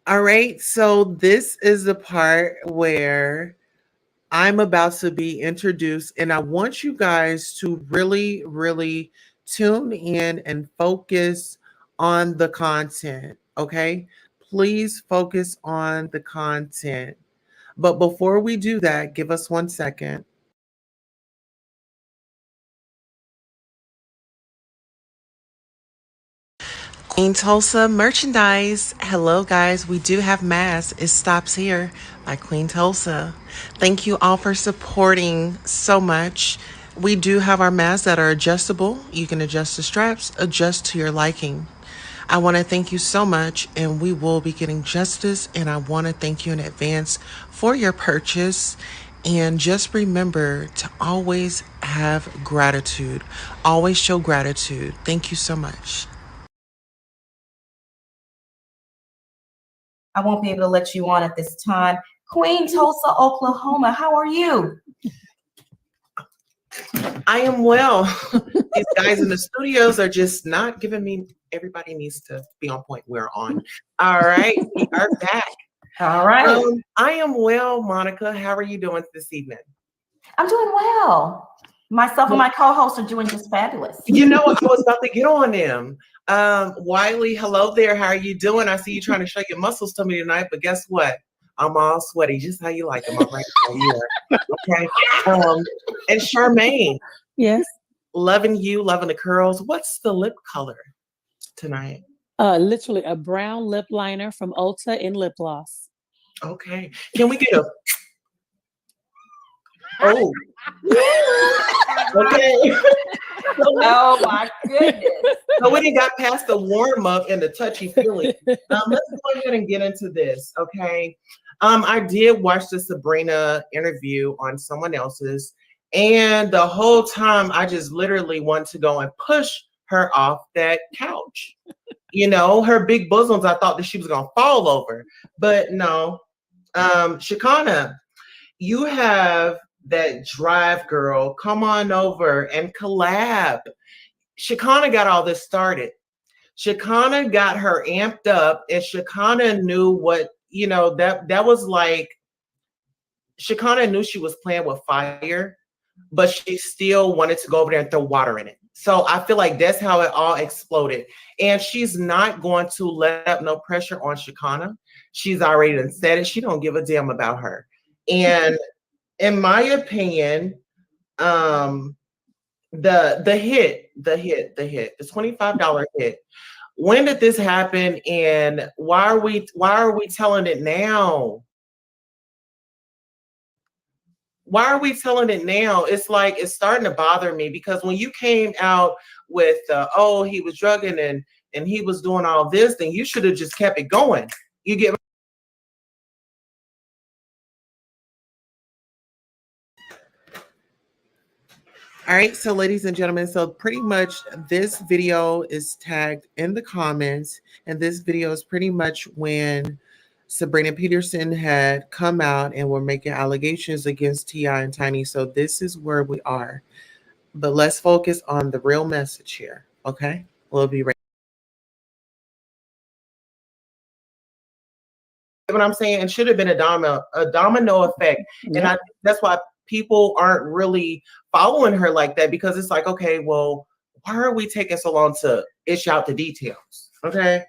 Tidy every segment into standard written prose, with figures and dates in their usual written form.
All right, so this is the part where I'm about to be introduced, and I want you guys to really, really tune in and focus on the content, okay? Please focus on the content. But before we do that, give us 1 second. Queen Tulsa merchandise. Hello, guys. We do have masks. It stops here by Queen Tulsa. Thank you all for supporting so much. We do have our masks that are adjustable. You can adjust the straps, adjust to your liking. I want to thank you so much, and we will be getting justice. And I want to thank you in advance for your purchase. And just remember to always have gratitude, always show gratitude. Thank you so much. I won't be able to let you on at this time. Queen Tulsa, Oklahoma, how are you? I am well. These guys in the studios are just not giving me. Everybody needs to be on point. We're on. All right, we are back. All right. I am well, Monica. How are you doing this evening? I'm doing well. Myself and my co-hosts are doing just fabulous. You know, I was about to get on them. Wiley, hello there. How are you doing? I see you trying to show your muscles to me tonight, but guess what? I'm all sweaty, just how you like them. I'm right here. Okay. And Charmaine. Yes. Loving you, loving the curls. What's the lip color tonight? Literally a brown lip liner from Ulta in lip gloss. Okay. Can we get a oh okay. Oh my goodness. So we didn't got past the warm-up and the touchy-feely. Let's go ahead and get into this, okay? I did watch the Sabrina interview on someone else's, and the whole time I just literally want to go and push her off that couch. You know, her big bosoms, I thought that she was gonna fall over, but no. Shakana, you have that drive, girl. Come on over and collab. Shakana got all this started. Shakana got her amped up, and Shakana knew what, you know, that was like, Shakana knew she was playing with fire, but she still wanted to go over there and throw water in it. So I feel like that's how it all exploded. And she's not going to let up no pressure on Shakana. She's already done said it. She don't give a damn about her. And in my opinion, the $25 hit. When did this happen, and why are we telling it now? Why are we telling it now? It's like it's starting to bother me, because when you came out with oh, he was drugging and he was doing all this, then you should have just kept it going. You get. All right, so ladies and gentlemen, so pretty much this video is tagged in the comments, and this video is pretty much when Sabrina Peterson had come out and were making allegations against T.I. and Tiny. So this is where we are. But let's focus on the real message here, okay? We'll be right. What I'm saying, it should have been a domino effect. Yeah. And that's why people aren't really following her like that, because it's like, okay, well, why are we taking so long to ish out the details? Okay.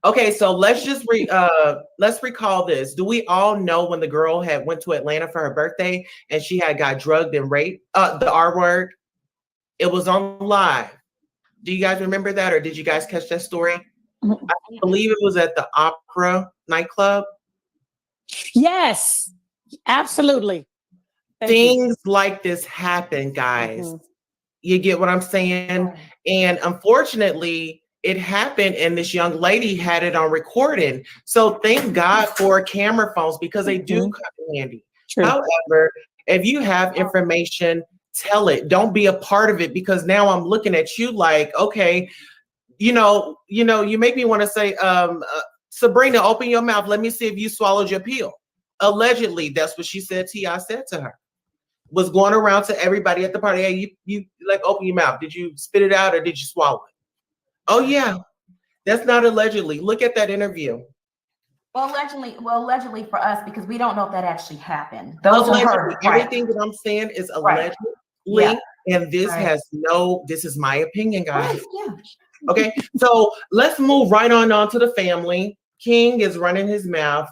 Okay, so let's just let's recall this. Do we all know when the girl had went to Atlanta for her birthday and she had got drugged and raped? The R word. It was on live. Do you guys remember that, or did you guys catch that story? I believe it was at the Opera nightclub. Yes, absolutely. Things like this happen, guys. Mm-hmm. You get what I'm saying? And unfortunately, it happened, and this young lady had it on recording. So thank God for camera phones, because they do come in handy. True. However, if you have information, tell it. Don't be a part of it, because now I'm looking at you like, okay, you make me want to say, Sabrina, open your mouth. Let me see if you swallowed your pill. Allegedly, that's what she said T.I. said to her. Was going around to everybody at the party. Hey, you like, open your mouth. Did you spit it out or did you swallow it? Oh, yeah. That's not allegedly. Look at that interview. Well, allegedly for us, because we don't know if that actually happened. Those are Allegedly. her, right? Everything that I'm saying is Right. allegedly, Yeah. and this Right. has no. This is my opinion, guys. Right. Yeah. Okay, so let's move right on to the family. King is running his mouth.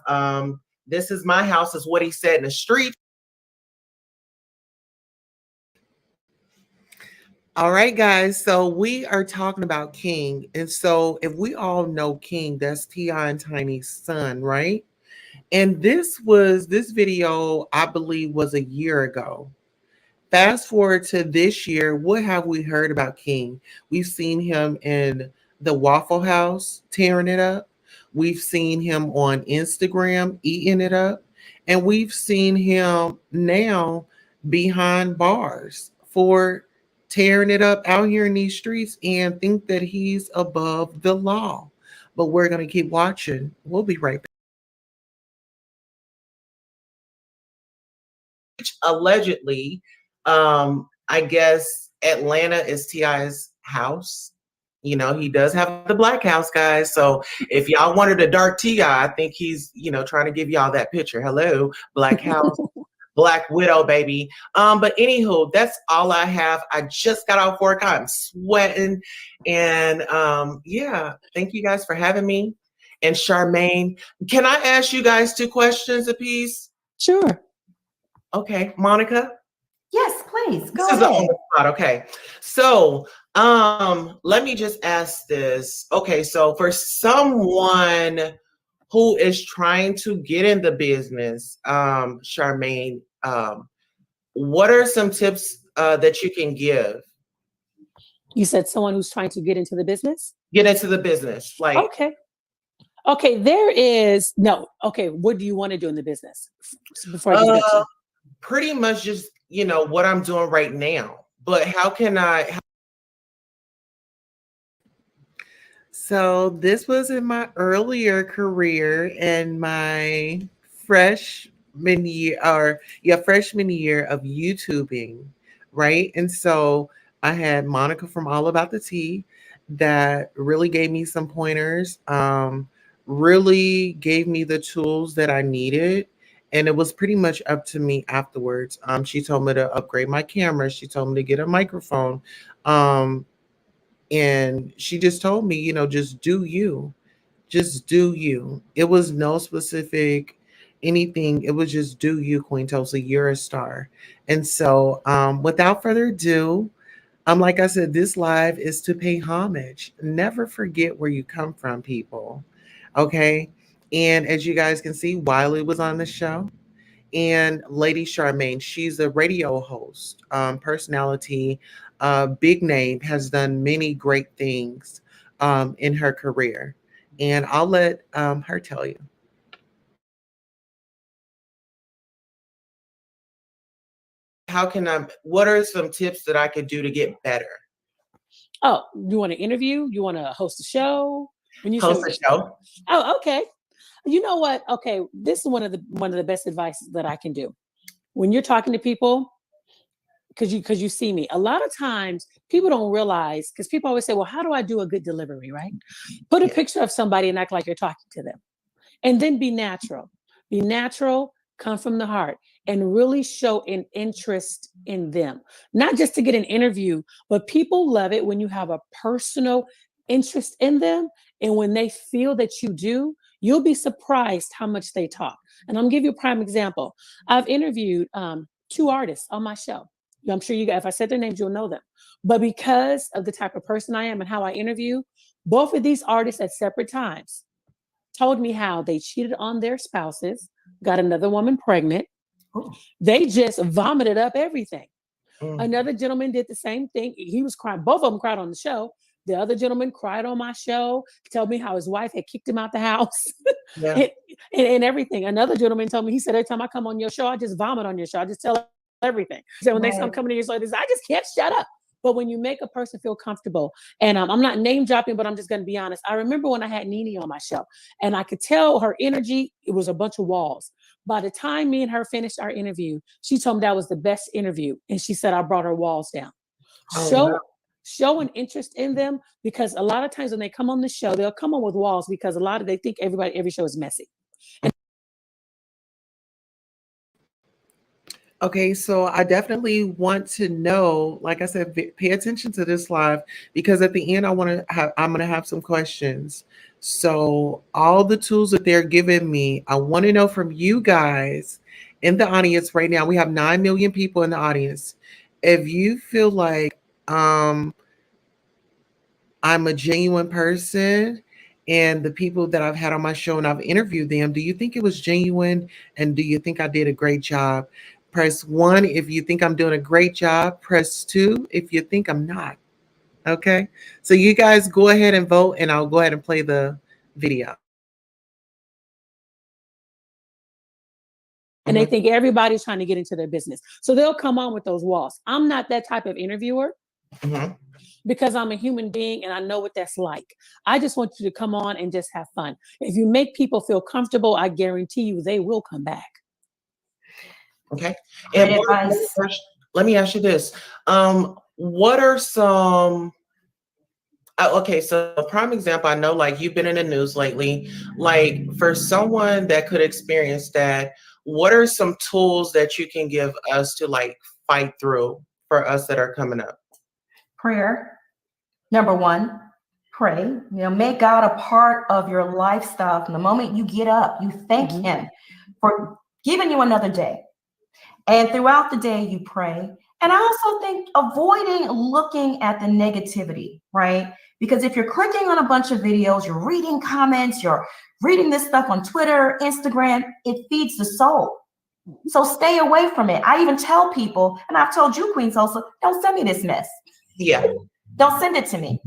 This is my house, is what he said in the street. All right, guys. So we are talking about King. And so if we all know King, that's T.I. and Tiny's son, right? And this video, I believe, was a year ago. Fast forward to this year, what have we heard about King? We've seen him in the Waffle House tearing it up. We've seen him on Instagram eating it up. And we've seen him now behind bars for tearing it up out here in these streets and think that he's above the law. But we're going to keep watching. We'll be right back. Allegedly, I guess Atlanta is T.I.'s house. You know, he does have the black house, guys. So if y'all wanted a dark T.I., I think he's, trying to give y'all that picture. Hello, black house. Black Widow, baby. But anywho, that's all I have. I just got off work. I'm sweating. And yeah, thank you guys for having me. And Charmaine, can I ask you guys 2 questions apiece? Sure. Okay, Monica? Yes, please. Go This is ahead. on the spot. Okay. So let me just ask this. Okay, so for someone who is trying to get in the business, Charmaine, what are some tips that you can give? You said someone who's trying to get into the business? Get into the business. Like, Okay, there is no. Okay, what do you want to do in the business before I just get you? pretty much just, what I'm doing right now. But how can I? So this was in my earlier career and my freshman year of YouTubing, right? And so I had Monica from All About the Tea that really gave me some pointers, really gave me the tools that I needed. And it was pretty much up to me afterwards. She told me to upgrade my camera. She told me to get a microphone. And she just told me, just do you. Just do you. It was no specific anything. It was just do you, Queen Tulsa. You're a star. And so without further ado, like I said, this live is to pay homage. Never forget where you come from, people. Okay. And as you guys can see, Wiley was on the show. And Lady Charmaine, she's a radio host, personality, big name, has done many great things in her career. And I'll let her tell you. What are some tips that I could do to get better? Oh, you want to interview? You want to host a show? When you Host a show. Oh, okay. You know what? Okay, this is one of the best advice that I can do. When you're talking to people, because you see me, a lot of times people don't realize, because people always say, well, how do I do a good delivery, right? Put a picture of somebody and act like you're talking to them. And then be natural. Be natural, come from the heart, and really show an interest in them. Not just to get an interview, but people love it when you have a personal interest in them. And when they feel that you do, you'll be surprised how much they talk. And I'm gonna give you a prime example. I've interviewed 2 artists on my show. I'm sure if I said their names, you'll know them. But because of the type of person I am and how I interview, both of these artists at separate times told me how they cheated on their spouses, got another woman pregnant. Oh. They just vomited up everything. Mm. Another gentleman did the same thing. He was crying. Both of them cried on the show. The other gentleman cried on my show, told me how his wife had kicked him out the house Yeah. and everything. Another gentleman told me, he said, every time I come on your show, I just vomit on your show. I just tell everything. So when they start coming to your show, I just can't shut up. But when you make a person feel comfortable, and I'm not name dropping, but I'm just going to be honest. I remember when I had Nene on my show, and I could tell her energy, it was a bunch of walls. By the time me and her finished our interview, she told me that was the best interview. And she said, I brought her walls down. Oh, wow. show an interest in them, because a lot of times when they come on the show, they'll come on with walls because they think every show is messy. Okay, so I definitely want to know, like I said, pay attention to this live, because at the end I'm going to have some questions. So all the tools that they're giving me, I want to know from you guys in the audience right now. We have 9 million people in the audience. If you feel like I'm a genuine person, and the people that I've had on my show and I've interviewed them, do you think it was genuine? And do you think I did a great job? Press 1 if you think I'm doing a great job. Press 2 if you think I'm not. Okay. So you guys go ahead and vote, and I'll go ahead and play the video. And they think everybody's trying to get into their business. So they'll come on with those walls. I'm not that type of interviewer. Because I'm a human being and I know what that's like. I just want you to come on and just have fun. If you make people feel comfortable, I guarantee you they will come back. Okay. And let me ask you this. What are some, okay, so a prime example, I know like you've been in the news lately, like for someone that could experience that, what are some tools that you can give us to like fight through for us that are coming up? Prayer. Number 1, pray. Make God a part of your lifestyle. From the moment you get up, you thank him for giving you another day. And throughout the day, you pray. And I also think avoiding looking at the negativity, right? Because if you're clicking on a bunch of videos, you're reading comments, you're reading this stuff on Twitter, Instagram, it feeds the soul. So stay away from it. I even tell people, and I've told you, Queen Tulsa, don't send me this mess. Yeah. Don't send it to me,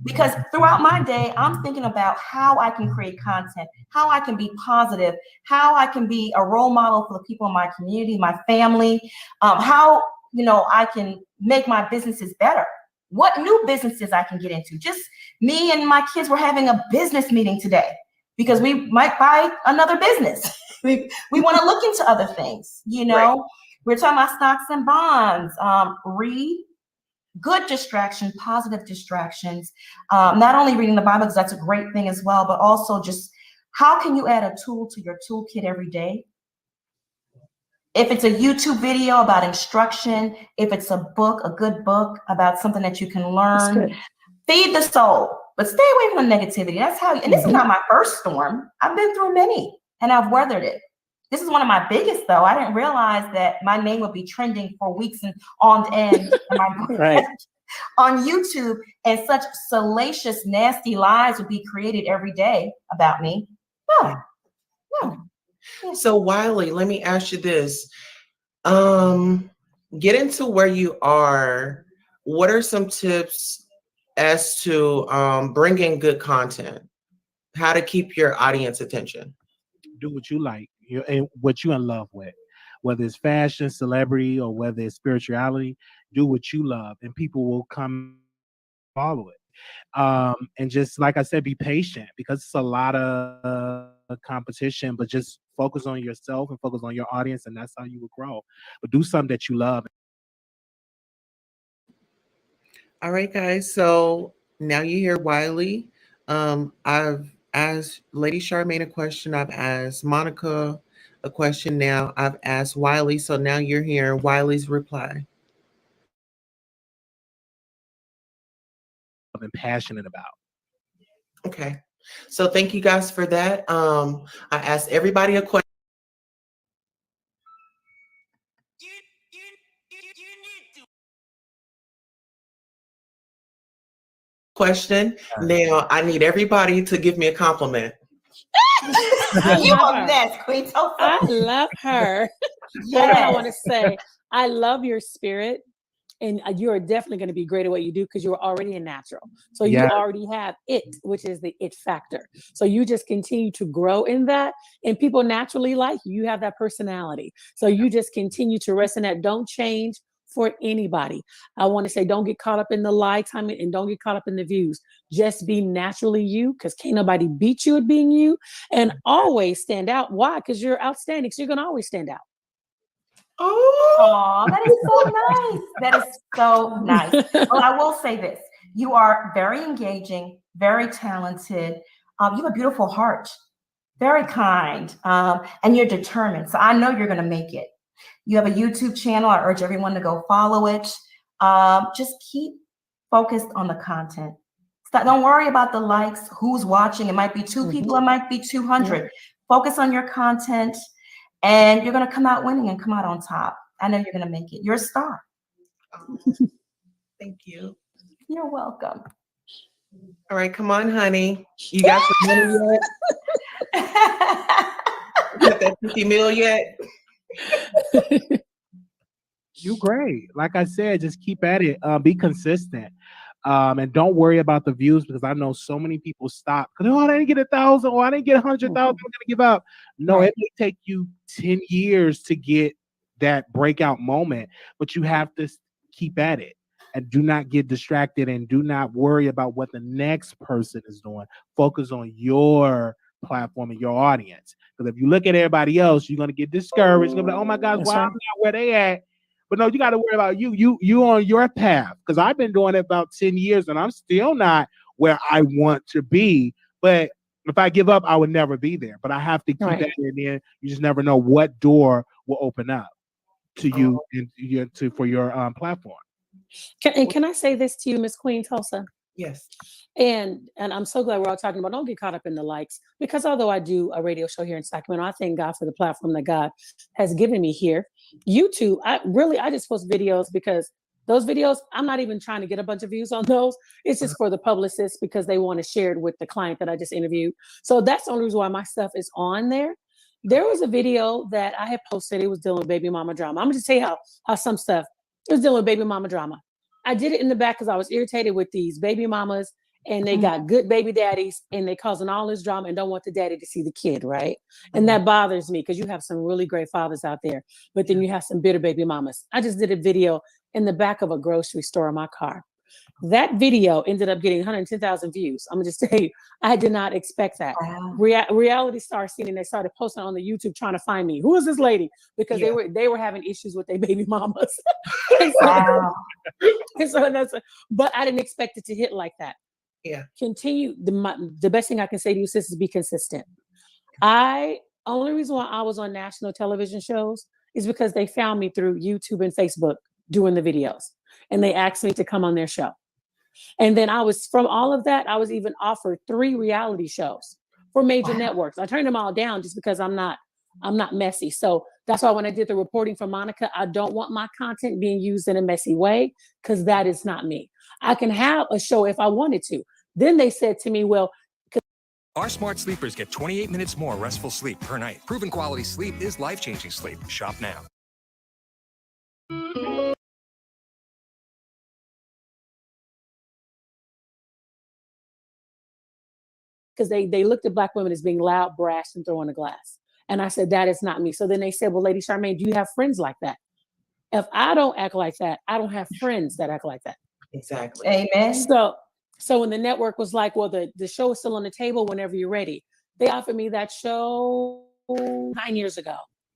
because throughout my day, I'm thinking about how I can create content, how I can be positive, how I can be a role model for the people in my community, my family, how, I can make my businesses better, what new businesses I can get into. Just me and my kids were having a business meeting today because we might buy another business. we want to look into other things, Right. We're talking about stocks and bonds, read. Good distraction, positive distractions, not only reading the Bible, because that's a great thing as well, but also just how can you add a tool to your toolkit every day? If it's a YouTube video about instruction, if it's a book, a good book about something that you can learn, feed the soul, but stay away from the negativity. That's how, and this is not my first storm. I've been through many and I've weathered it. This is one of my biggest, though. I didn't realize that my name would be trending for weeks and on end on YouTube, and such salacious, nasty lies would be created every day about me. No. So Wiley, let me ask you this. Get into where you are. What are some tips as to bringing good content? How to keep your audience attention? Do what you like. And what you're in love with, whether it's fashion, celebrity, or whether it's spirituality. Do what you love, and people will come follow it. And just like I said, be patient, because it's a lot of competition, but just focus on yourself and focus on your audience, and that's how you will grow. But do something that you love. All right, guys. So now you hear Wiley. I've asked Lady Charmaine a question. I've asked Monica a question. Now I've asked Wiley. So now you're hearing Wiley's reply. I'm passionate about. Okay. So thank you guys for that. I asked everybody a question. Now I need everybody to give me a compliment. You a mess, Queen Tulsa. I love her. Yes. I want to say, I love your spirit, and you are definitely going to be great at what you do because you're already a natural. So you already have it, which is the it factor. So you just continue to grow in that, and people naturally like you. You have that personality. So you just continue to rest in that. Don't change for anybody. I want to say, don't get caught up in the likes, and don't get caught up in the views. Just be naturally you, because can't nobody beat you at being you, and always stand out. Why? Because you're outstanding. So you're going to always stand out. Oh, That is so nice. That is so nice. Well, I will say this. You are very engaging, very talented. You have a beautiful heart, very kind, and you're determined. So I know you're going to make it. You have a YouTube channel. I urge everyone to go follow it. Just keep focused on the content. Don't worry about the likes, who's watching. It might be 2 people, it might be 200. Focus on your content, and you're going to come out winning and come out on top. I know you're going to make it. You're a star. Thank you. You're welcome. All right, come on, honey. You got some money yet? You got that 50 mil yet? You great. Like I said, just keep at it. Be consistent. And don't worry about the views, because I know so many people stop because, oh, I didn't get 1,000, or I didn't get 100,000. I'm gonna give up. No, it may take you 10 years to get that breakout moment, but you have to keep at it and do not get distracted, and do not worry about what the next person is doing. Focus on your platform and your audience. Because if you look at everybody else, you're gonna get discouraged. You're gonna be like, oh my gosh, why I'm not where they at? But no, you got to worry about you on your path. Because I've been doing it about 10 years and I'm still not where I want to be. But if I give up, I would never be there. But I have to keep that in there. You just never know what door will open up to you and for your platform. Can I say this to you, Miss Queen Tulsa? Yes. And I'm so glad we're all talking about, don't get caught up in the likes, because although I do a radio show here in Sacramento, I thank God for the platform that God has given me here. YouTube, I just post videos because those videos, I'm not even trying to get a bunch of views on those. It's just for the publicists because they want to share it with the client that I just interviewed. So that's the only reason why my stuff is on there. There was a video that I had posted. It was dealing with baby mama drama. I'm going to just tell you how some stuff, it was dealing with baby mama drama. I did it in the back because I was irritated with these baby mamas, and they got good baby daddies, and they causing all this drama and don't want the daddy to see the kid, right? And that bothers me because you have some really great fathers out there, but then you have some bitter baby mamas. I just did a video in the back of a grocery store in my car. That video ended up getting 110,000 views. I'm gonna just tell you, I did not expect that. Reality stars seen, and they started posting on the YouTube trying to find me. Who is this lady? Because they were having issues with their baby mamas. But I didn't expect it to hit like that. Yeah. Continue. The best thing I can say to you, sis, is be consistent. Only reason why I was on national television shows is because they found me through YouTube and Facebook doing the videos, and they asked me to come on their show. And then from all of that, I was even offered 3 reality shows for major networks. I turned them all down just because I'm not messy. So that's why when I did the reporting for Monica, I don't want my content being used in a messy way, because that is not me. I can have a show if I wanted to. Then they said to me, well, our smart sleepers get 28 minutes more restful sleep per night. Proven quality sleep is life-changing sleep. Shop now. because they looked at Black women as being loud, brash, and throwing a glass. And I said, that is not me. So then they said, well, Lady Charmaine, do you have friends like that? If I don't act like that, I don't have friends that act like that. Exactly. Amen. So when the network was like, well, the show is still on the table whenever you're ready, they offered me that show 9 years ago.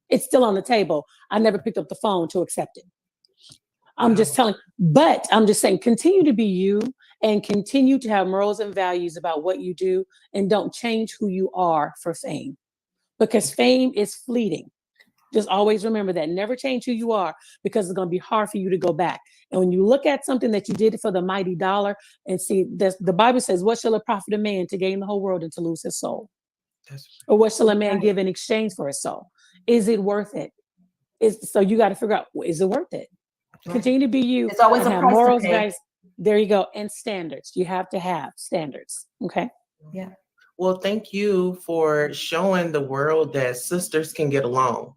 It's still on the table. I never picked up the phone to accept it. I'm just saying, continue to be you and continue to have morals and values about what you do, and don't change who you are for fame, because fame is fleeting. Just always remember that. Never change who you are, because it's going to be hard for you to go back. And when you look at something that you did for the mighty dollar and see, the Bible says, what shall it profit a man to gain the whole world and to lose his soul? Or what shall a man give in exchange for his soul? Is it worth it? So you got to figure out, is it worth it? Continue to be you. It's always a have price morals, to pay. guys. There you go. And standards. You have to have standards. Okay. Yeah. Well, thank you for showing the world that sisters can get along.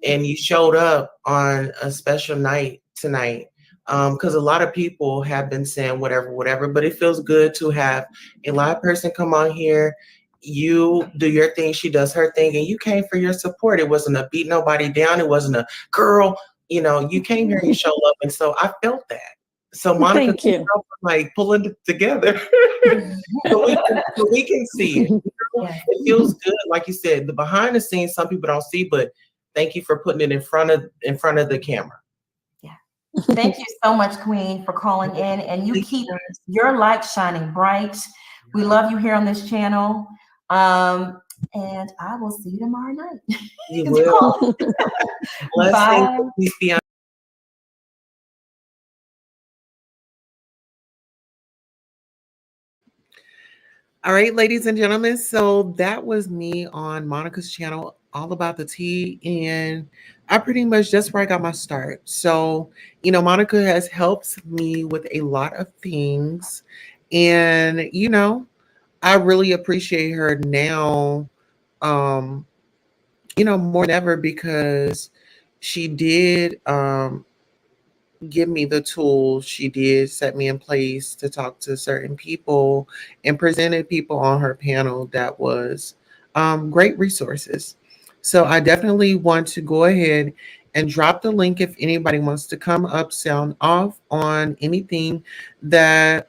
And you showed up on a special night tonight, because a lot of people have been saying whatever, but it feels good to have a live person come on here. You do your thing, she does her thing, and you came for your support. It wasn't a beat nobody down. It wasn't a girl, you came here and you showed up. And so I felt that. So Monica, thank you. Like pulling it together so we can see it. It feels good. Like you said, the behind the scenes, some people don't see, but Thank you for putting it in front of the camera. Thank you so much, Queen, for calling in, and you keep your light shining bright. We love you here on this channel. And I will see you tomorrow night. You will. Bye. Peace be on. All right, ladies and gentlemen. So that was me on Monica's channel, all about the tea. And I pretty much, that's where I got my start. So, you know, Monica has helped me with a lot of things. And, you know, I really appreciate her now, you know, more than ever, because she did give me the tools. She did set me in place to talk to certain people and presented people on her panel that was great resources. So I definitely want to go ahead and drop the link if anybody wants to come up, sound off on anything that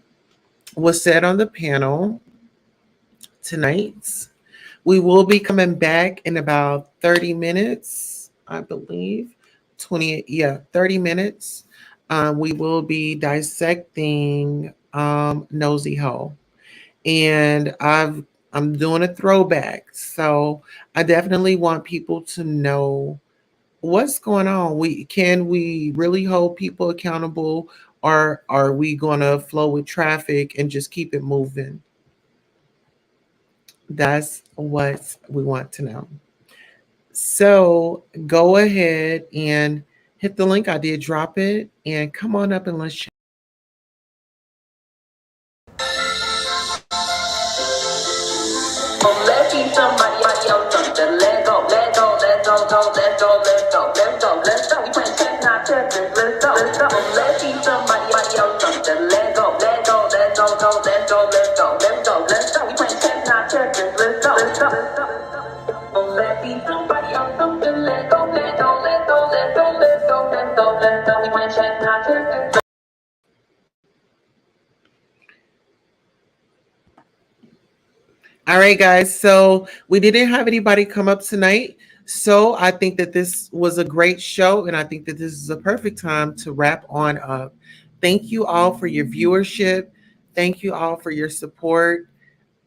was said on the panel tonight. We will be coming back in about 30 minutes, I believe. 30 minutes. We will be dissecting Nosy Ho. And I'm doing a throwback. So I definitely want people to know what's going on. Can we really hold people accountable, or are we gonna flow with traffic and just keep it moving? That's what we want to know. So go ahead and hit the link. I did drop it, and come on up and let's chat. All right, guys. So we didn't have anybody come up tonight. So I think that this was a great show, and I think that this is a perfect time to wrap on up. Thank you all for your viewership. Thank you all for your support.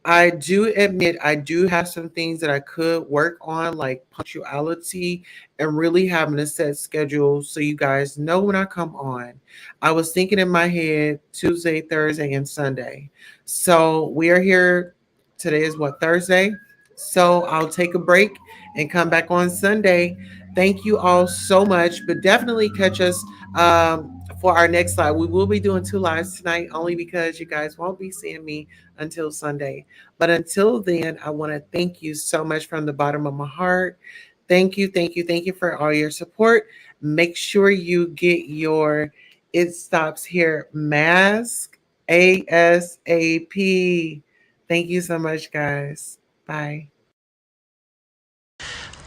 I do admit I do have some things that I could work on, like punctuality and really having a set schedule so you guys know when I come on. I was thinking in my head Tuesday, Thursday, and Sunday. So we are here. Today is what, Thursday? So I'll take a break and come back on Sunday. Thank you all so much, but definitely catch us for our next live. We will be doing 2 lives tonight only because you guys won't be seeing me until Sunday. But until then, I want to thank you so much from the bottom of my heart. Thank you, thank you, thank you for all your support. Make sure you get your It Stops Here mask ASAP. Thank you so much, guys. Bye.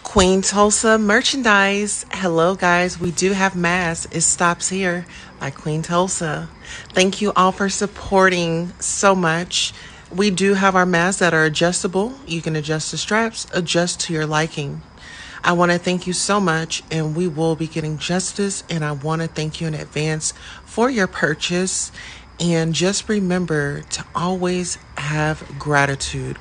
Queen Tulsa merchandise. Hello, guys. We do have masks. It Stops Here by Queen Tulsa. Thank you all for supporting so much. We do have our masks that are adjustable. You can adjust the straps, adjust to your liking. I want to thank you so much, and we will be getting justice. And I want to thank you in advance for your purchase. And just remember to always have gratitude.